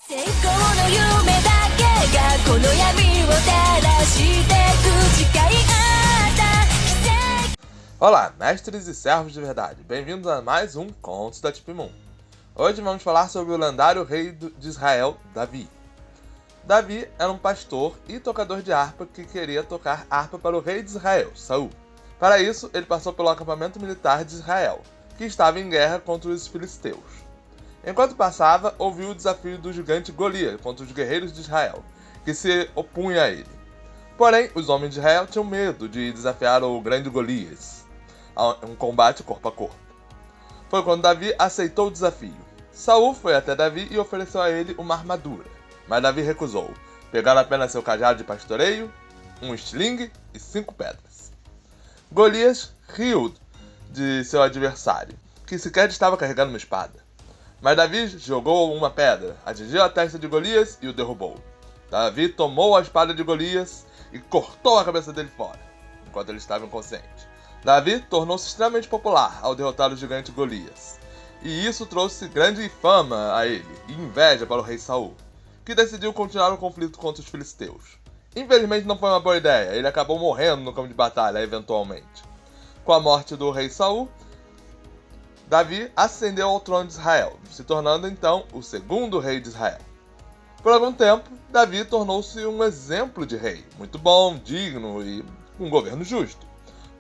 成功の夢だけがこの闇を照らしてく誓い合った奇跡。 Olá, mestres e servos de verdade, bem-vindos a mais um Contos da Tip Moon. Hoje vamos falar sobre o lendário rei de Israel, Davi. Davi era um pastor e tocador de harpa que queria tocar harpa para o rei de Israel, Saul. Para isso, ele passou pelo acampamento militar de Israel, que estava em guerra contra os filisteus. Enquanto passava, ouviu o desafio do gigante Golias contra os guerreiros de Israel, que se opunham a ele. Porém, os homens de Israel tinham medo de desafiar o grande Golias a um combate corpo a corpo. Foi quando Davi aceitou o desafio. Saul foi até Davi e ofereceu a ele uma armadura, mas Davi recusou, pegando apenas seu cajado de pastoreio, um estilingue e 5 pedras. Golias riu de seu adversário, que sequer estava carregando uma espada. Mas Davi jogou uma pedra, atingiu a testa de Golias e o derrubou. Davi tomou a espada de Golias e cortou a cabeça dele fora, enquanto ele estava inconsciente. Davi tornou-se extremamente popular ao derrotar o gigante Golias, e isso trouxe grande fama a ele e inveja para o rei Saul, que decidiu continuar o conflito contra os filisteus. Infelizmente não foi uma boa ideia, ele acabou morrendo no campo de batalha eventualmente. Com a morte do rei Saul, Davi ascendeu ao trono de Israel, se tornando então o segundo rei de Israel. Por algum tempo, Davi tornou-se um exemplo de rei, muito bom, digno e com um governo justo.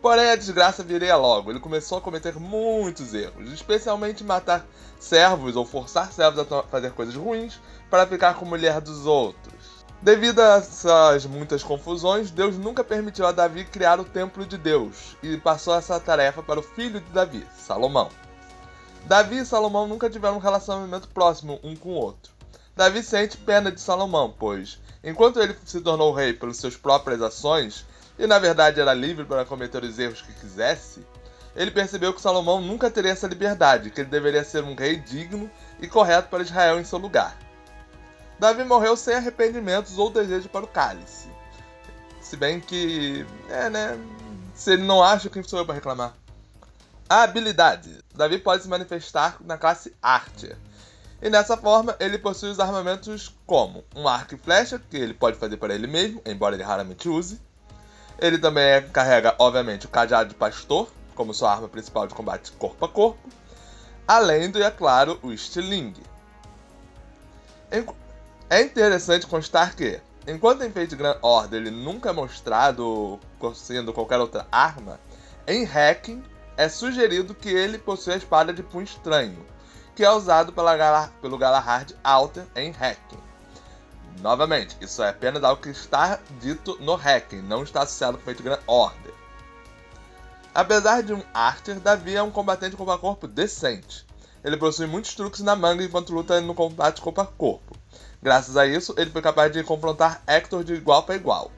Porém, a desgraça viria logo, ele começou a cometer muitos erros, especialmente matar servos ou forçar servos a fazer coisas ruins para ficar com a mulher dos outros. Devido a essas muitas confusões, Deus nunca permitiu a Davi criar o templo de Deus e passou essa tarefa para o filho de Davi, Salomão. Davi e Salomão nunca tiveram um relacionamento próximo um com o outro. Davi sente pena de Salomão, pois, enquanto ele se tornou rei pelas suas próprias ações, e na verdade era livre para cometer os erros que quisesse, ele percebeu que Salomão nunca teria essa liberdade, que ele deveria ser um rei digno e correto para Israel em seu lugar. Davi morreu sem arrependimentos ou desejo para o cálice. Se bem que, se ele não acha, quem sou eu para reclamar? A habilidade. Davi pode se manifestar na classe Archer. E dessa forma, ele possui os armamentos como um arco e flecha, que ele pode fazer para ele mesmo, embora ele raramente use. Ele também carrega, obviamente, o cajado de pastor, como sua arma principal de combate corpo a corpo. Além do, é claro, o estilingue. É interessante constar que, enquanto em Fate Grand Order ele nunca é mostrado sendo qualquer outra arma, em Hacking é sugerido que ele possui a espada de punho estranho, que é usado pelo Galahad Alter em Hacking. Novamente, isso é apenas algo que está dito no Hacking, não está associado com Fate Grand Order. Apesar de um Archer, Davi é um combatente corpo a corpo decente. Ele possui muitos truques na manga enquanto luta no combate corpo a corpo. Graças a isso, ele foi capaz de confrontar Hector de igual para igual.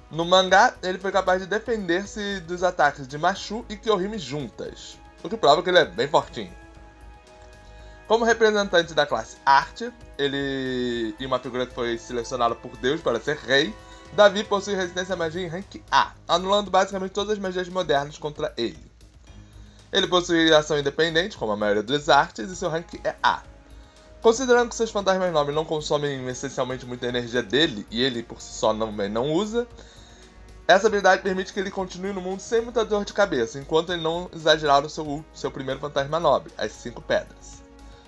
No mangá, ele foi capaz de defender-se dos ataques de Mashu e Kyohime juntas, o que prova que ele é bem fortinho. Como representante da classe Archer, ele e uma figura que foi selecionada por Deus para ser rei, Davi possui resistência à magia em rank A, anulando basicamente todas as magias modernas contra ele. Ele possui ação independente, como a maioria dos Archers, e seu rank é A. Considerando que seus fantasmas nobres não consomem essencialmente muita energia dele, e ele por si só não usa, essa habilidade permite que ele continue no mundo sem muita dor de cabeça, enquanto ele não exagerar o seu primeiro fantasma nobre, as 5 pedras.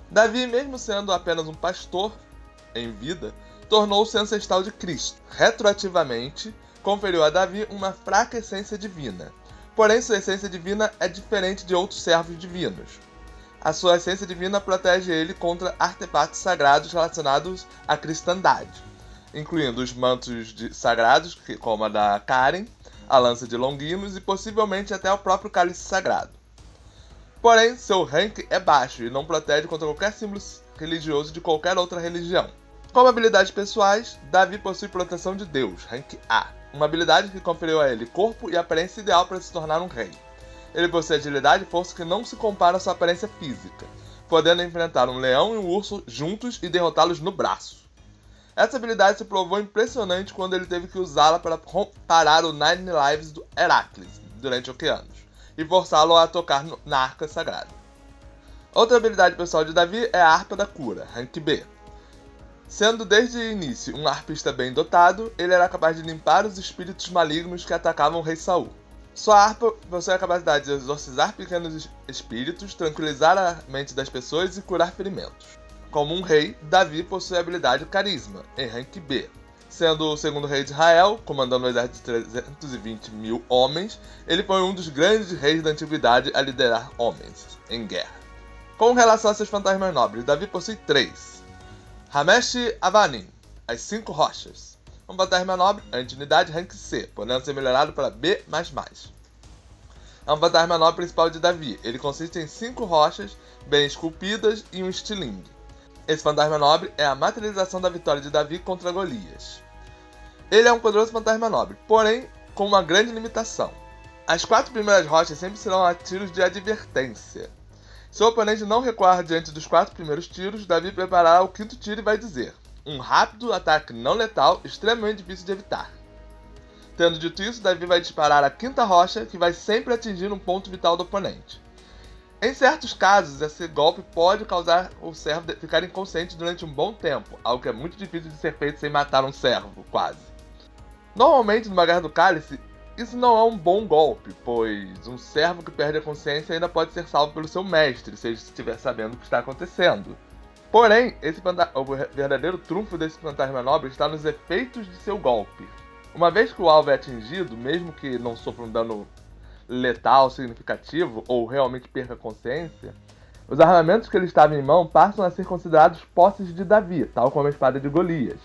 Davi, mesmo sendo apenas um pastor em vida, tornou-se ancestral de Cristo. Retroativamente, conferiu a Davi uma fraca essência divina. Porém, sua essência divina é diferente de outros servos divinos. A sua essência divina protege ele contra artefatos sagrados relacionados à cristandade, incluindo os mantos sagrados, como a da Karen, a lança de Longinos e possivelmente até o próprio cálice sagrado. Porém, seu rank é baixo e não protege contra qualquer símbolo religioso de qualquer outra religião. Como habilidades pessoais, Davi possui proteção de Deus, rank A, uma habilidade que conferiu a ele corpo e aparência ideal para se tornar um rei. Ele possui agilidade e força que não se compara à sua aparência física, podendo enfrentar um leão e um urso juntos e derrotá-los no braço. Essa habilidade se provou impressionante quando ele teve que usá-la para parar o Nine Lives do Heracles durante Oceanos, e forçá-lo a tocar na arca sagrada. Outra habilidade pessoal de Davi é a Harpa da Cura, rank B. Sendo desde o início um arpista bem dotado, ele era capaz de limpar os espíritos malignos que atacavam o rei Saul. Sua harpa possui a capacidade de exorcizar pequenos espíritos, tranquilizar a mente das pessoas e curar ferimentos. Como um rei, Davi possui a habilidade carisma, em rank B. Sendo o segundo rei de Israel, comandando um exército de 320 mil homens, ele foi um dos grandes reis da antiguidade a liderar homens em guerra. Com relação a seus fantasmas nobres, Davi possui 3. Hamesh Avanim, as 5 rochas. Um fantasma nobre, anti-unidade rank C, podendo ser melhorado para B++. É um fantasma nobre principal de Davi. Ele consiste em 5 rochas bem esculpidas e um estilingue. Esse fantasma nobre é a materialização da vitória de Davi contra Golias. Ele é um poderoso fantasma nobre, porém com uma grande limitação. As 4 primeiras rochas sempre serão a tiros de advertência. Se o oponente não recuar diante dos 4 primeiros tiros, Davi preparará o 5º tiro e vai dizer: um rápido ataque não letal, extremamente difícil de evitar. Tendo dito isso, Davi vai disparar a 5ª rocha, que vai sempre atingir um ponto vital do oponente. Em certos casos, esse golpe pode causar o servo ficar inconsciente durante um bom tempo, algo que é muito difícil de ser feito sem matar um servo, quase. Normalmente, numa Guerra do Cálice, isso não é um bom golpe, pois um servo que perde a consciência ainda pode ser salvo pelo seu mestre, se ele estiver sabendo o que está acontecendo. Porém, o verdadeiro trunfo desse fantasma nobre está nos efeitos de seu golpe. Uma vez que o alvo é atingido, mesmo que não sofra um dano letal significativo ou realmente perca a consciência, os armamentos que ele estava em mão passam a ser considerados posses de Davi, tal como a espada de Golias.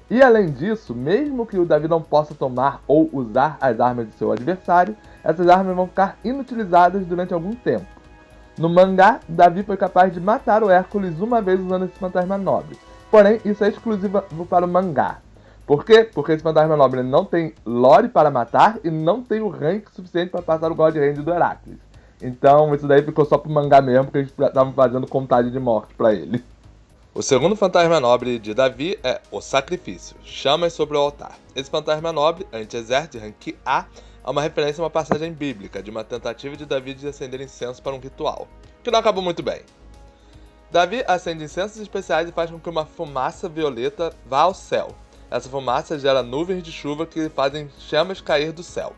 E além disso, mesmo que o Davi não possa tomar ou usar as armas de seu adversário, essas armas vão ficar inutilizadas durante algum tempo. No mangá, Davi foi capaz de matar o Hércules uma vez usando esse fantasma nobre. Porém, isso é exclusivo para o mangá. Por quê? Porque esse fantasma nobre não tem lore para matar e não tem o rank suficiente para passar o God Hand do Heracles. Então, isso daí ficou só pro mangá mesmo, porque eles estavam fazendo contagem de morte para ele. O segundo fantasma nobre de Davi é o sacrifício, chamas sobre o altar. Esse fantasma nobre, anti-exército, rank A, é uma referência a uma passagem bíblica de uma tentativa de Davi de acender incenso para um ritual, que não acabou muito bem. Davi acende incensos especiais e faz com que uma fumaça violeta vá ao céu. Essa fumaça gera nuvens de chuva que fazem chamas cair do céu.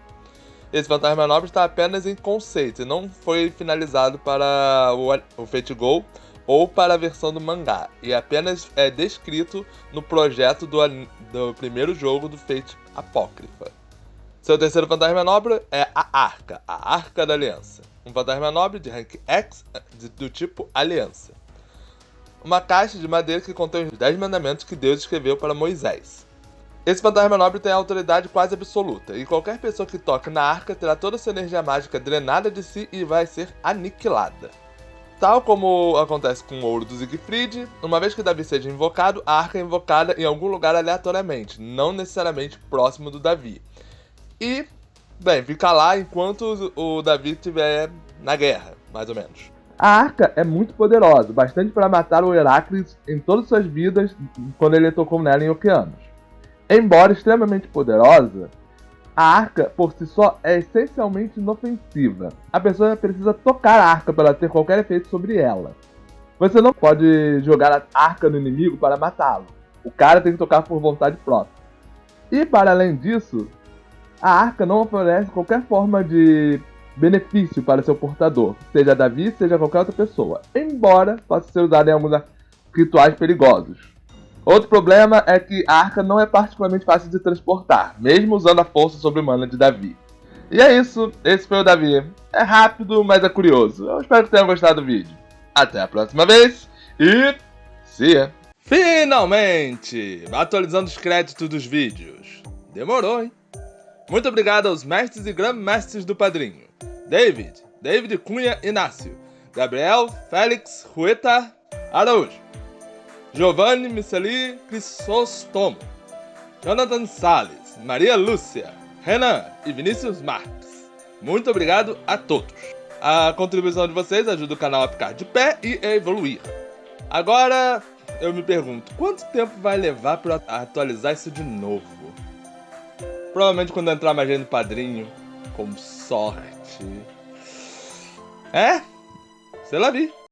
Esse fantasma nobre está apenas em conceito e não foi finalizado para o Fate Go ou para a versão do mangá, e apenas é descrito no projeto do primeiro jogo do Fate Apócrifa. Seu terceiro fantasma nobre é a Arca da Aliança. Um fantasma nobre de rank X do tipo Aliança. Uma caixa de madeira que contém os 10 mandamentos que Deus escreveu para Moisés. Esse fantasma nobre tem autoridade quase absoluta, e qualquer pessoa que toque na arca terá toda sua energia mágica drenada de si e vai ser aniquilada. Tal como acontece com o ouro do Siegfried, uma vez que Davi seja invocado, a arca é invocada em algum lugar aleatoriamente, não necessariamente próximo do Davi. E, bem, fica lá enquanto o Davi estiver na guerra, mais ou menos. A arca é muito poderosa, bastante para matar o Heracles em todas suas vidas quando ele tocou nela em Okeanos. Embora extremamente poderosa, a arca por si só é essencialmente inofensiva. A pessoa precisa tocar a arca para ter qualquer efeito sobre ela. Você não pode jogar a arca no inimigo para matá-lo. O cara tem que tocar por vontade própria. E para além disso, a arca não oferece qualquer forma de benefício para seu portador, seja Davi, seja qualquer outra pessoa, embora possa ser usada em alguns rituais perigosos. Outro problema é que a arca não é particularmente fácil de transportar, mesmo usando a força sobre-humana de Davi. E é isso, esse foi o Davi. É rápido, mas é curioso. Eu espero que tenham gostado do vídeo. Até a próxima vez e see ya! Finalmente! Atualizando os créditos dos vídeos. Demorou, hein? Muito obrigado aos mestres e grandmestres do Padrinho. David Cunha Inácio, Gabriel Félix Rueta Araújo, Giovanni Miceli Crisóstomo, Jonathan Salles, Maria Lúcia, Renan e Vinícius Marques. Muito obrigado a todos. A contribuição de vocês ajuda o canal a ficar de pé e a evoluir. Agora, eu me pergunto, quanto tempo vai levar para atualizar isso de novo? Provavelmente quando entrar mais gente no Padrinho, com sorte. Sei lá, vi.